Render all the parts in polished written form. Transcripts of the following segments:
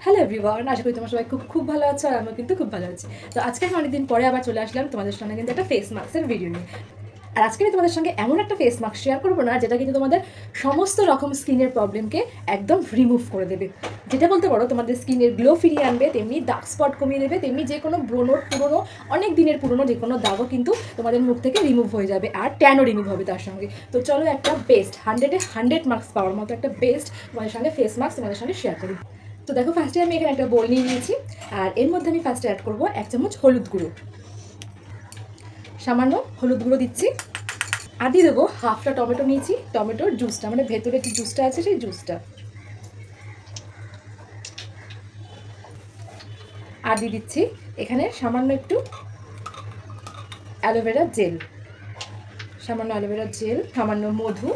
Hello everyone, আশা করি তোমার সবাই খুব খুব ভালো আছো আর আমিও কিন্তু খুব ভালো আছি। তো আজকে আমি অনেকদিন পরে আবার চলে আসলাম তোমাদের সঙ্গে কিন্তু একটা ফেস মাস্কের ভিডিও নিয়ে। আর আজকে আমি তোমাদের সঙ্গে এমন একটা ফেস মাস্ক শেয়ার করবো না যেটা কিন্তু তোমাদের সমস্ত রকম স্কিনের প্রবলেমকে একদম রিমুভ করে দেবে। যেটা বলতে পারো তোমাদের স্কিনের গ্লো ফিরিয়ে আনবে, তেমনি ডার্ক স্পট কমিয়ে দেবে, তেমনি যে কোনো ব্রণর পুরনো অনেক দিনের পুরনো যে কোনো দাগও কিন্তু তোমাদের মুখ থেকে রিমুভ হয়ে যাবে আর ট্যানও রিমুভ হবে তার সঙ্গে। তো চলো একটা বেস্ট 100-এ 100 মার্কস পাওয়ার মতো একটা বেস্ট তোমাদের সঙ্গে ফেস মাস্ক তোমাদের সঙ্গে শেয়ার করি। তো দেখো, ফার্স্টে আমি এখানে একটা বোল নিয়ে নিয়েছি আর এর মধ্যে আমি ফার্স্টে অ্যাড করবো 1 চামচ হলুদ গুঁড়ো। সামান্য হলুদ গুঁড়ো দিচ্ছি। আর দিয়ে দেবো হাফটা টমেটো নিয়েছি, টমেটোর জুসটা মানে ভেতরে যে জুসটা আছে সেই জুসটা। আর দিয়ে দিচ্ছি এখানে সামান্য একটু অ্যালোভেরা জেল, সামান্য অ্যালোভেরা জেল, সামান্য মধু,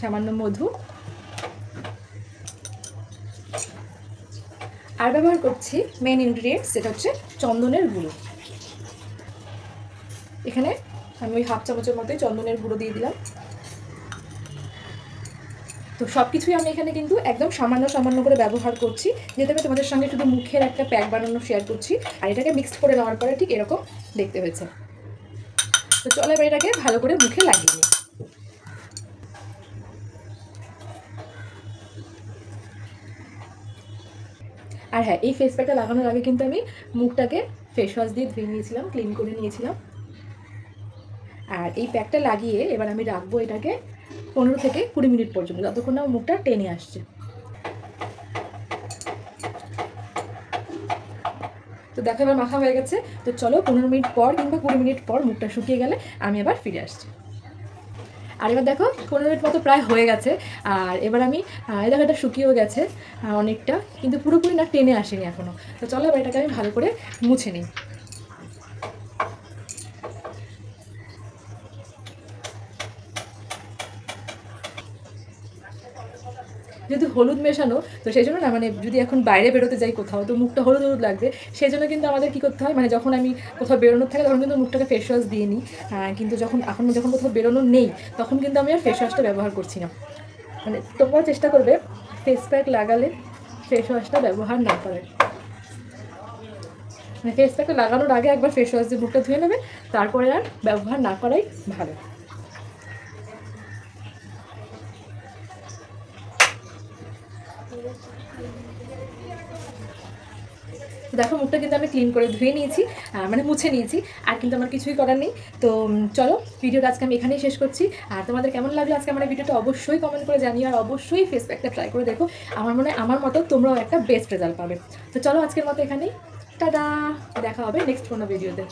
সামান্য মধু। আর ব্যবহার করছি মেন ইনগ্রিডিয়েন্টস, যেটা হচ্ছে চন্দনের গুঁড়ো। এখানে আমি ওই হাফ চামচের মতোই চন্দনের গুঁড়ো দিয়ে দিলাম। তো সব কিছুই আমি এখানে কিন্তু একদম সামান্য সামান্য করে ব্যবহার করছি, যেহেতু আমি তোমাদের সঙ্গে শুধু মুখের একটা প্যাক বানানো শেয়ার করছি। আর এটাকে মিক্সড করে নেওয়ার পরে ঠিক এরকম দেখতে হয়েছে। তো চলো এবার এটাকে ভালো করে মুখে লাগিয়ে নিই। আর হ্যাঁ, এই ফেস প্যাকটা লাগানোর আগে কিন্তু আমি মুখটাকে ফেস ওয়াশ দিয়ে ধুয়ে নিয়েছিলাম, ক্লিন করে নিয়েছিলাম। আর এই প্যাকটা লাগিয়ে এবার আমি রাখবো এটাকে 15-20 মিনিট পর্যন্ত, যতক্ষণ না মুখটা টেনে আসছে। তো দেখো এবার মাখা হয়ে গেছে। তো চলো 15 মিনিট পর কিংবা 20 মিনিট পর মুখটা শুকিয়ে গেলে আমি আবার ফিরে আসছি। আর এবার দেখো 15 মিনিট মতো প্রায় হয়ে গেছে। আর এবার আমি দেখো এটা শুকিয়েও গেছে অনেকটা, কিন্তু পুরোপুরি না টেনে আসেনি এখনও। তো চলো এবার এটাকে আমি ভালো করে মুছে নিই। যেহেতু হলুদ মেশানো, তো সেই জন্য না মানে যদি এখন বাইরে বেরোতে যাই কোথাও, তো মুখটা হলুদ হলুদ লাগবে। সেই জন্য কিন্তু আমাদের কী করতে হয়, মানে যখন আমি কোথাও বেরোনোর থাকে তখন কিন্তু মুখটাকে ফেস ওয়াশ দিয়ে নিই। কিন্তু যখন কোথাও বেরোনো নেই তখন কিন্তু আমি আর ফেস ওয়াশটা ব্যবহার করছি না। মানে তোমরাও চেষ্টা করবে ফেস প্যাক লাগালে ফেস ওয়াশটা ব্যবহার না করার। মানে ফেস প্যাকটা লাগানোর আগে একবার ফেস ওয়াশ দিয়ে মুখটা ধুয়ে নেবে, তারপরে আর ব্যবহার না করাই ভালো। দেখো মুখটা কিন্তু আমি ক্লিন করে ধুয়ে নিয়েছি, মানে মুছে নিয়েছি। আর কিন্তু আমার কিছুই করার নেই। তো চলো ভিডিওটা আজকে আমি এখানেই শেষ করছি। আর তোমাদের কেমন লাগলো আজকে আমার ভিডিওটা অবশ্যই কমেন্ট করে জানিও, আর অবশ্যই ফেস প্যাকটা ট্রাই করে দেখো। আমার মনে হয় আমার মতো তোমরাও একটা বেস্ট রেজাল্ট পাবে। তো চলো আজকের মতো এখানেই টাটা, দেখা হবে নেক্সট কোনো ভিডিওতে।